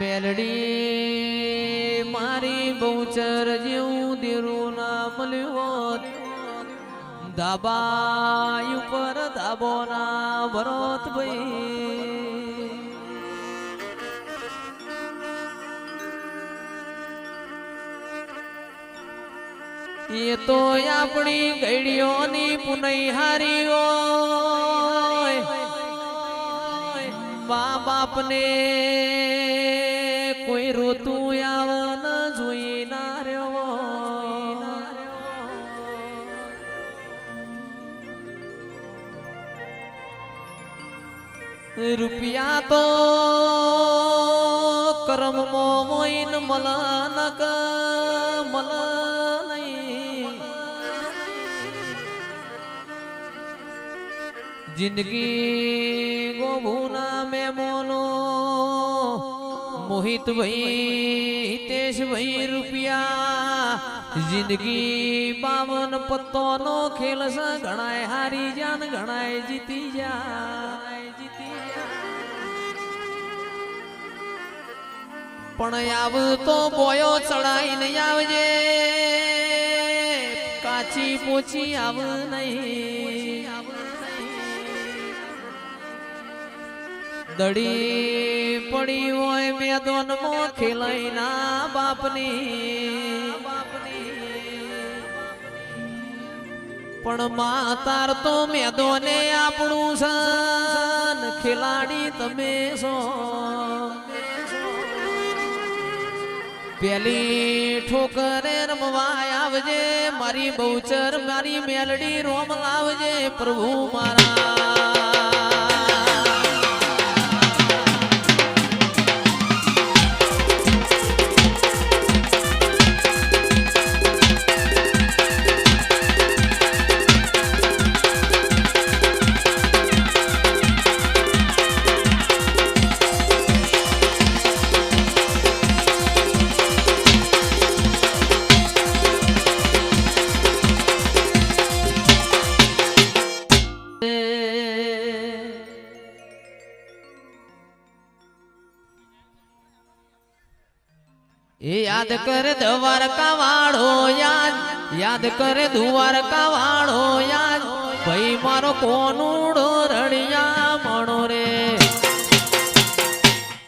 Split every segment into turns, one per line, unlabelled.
મેલડી મારી બહુચર જેવું દેરું ના મળ્યું ધાબા ઉપર ધાબો ના ભરત ભાઈ એ તો આપણી ગઈડીઓની પુનઈ હારી હોય મા બાપને કોઈ રોતું આવ ન જોઈ ના રહ્યો રૂપિયા તો કરમ મોઈન મલનક મલ जिंदगी गोभूना में मोनो मोहित भाई हितेश भाई रुपया जिंदगी बावन पत्तो नो खेल सा घणाए हारी जान घणाए जीती जा पण आव तो बोयो चढ़ाई नहीं आवजे काची पोची आव नहीं दड़ी पड़ी होय मैदान में खेलाई ना बापनी पण मातार तो मैदाने आपणु सन खिलाड़ी तमे सो पहली ठोकरे रमवाय आवजे मारी बहुचर मारी मेलडी रोम लावजे प्रभु मारा याद कर द्वारका वाड़ो याद कर द्वारका वाड़ो याद भाई मारो कोनूड़ो रड़िया मणो रे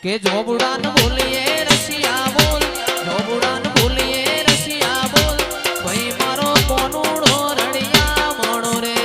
के जो बुढ़ान बोलिए रसिया बोल जो बुढ़ान बोलिए रसिया बोल भाई मारो कोनूड़ो रड़िया मणो रे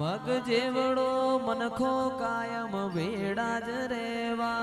मग जेवड़ो मनखो कायम भेड़ा ज रेवा।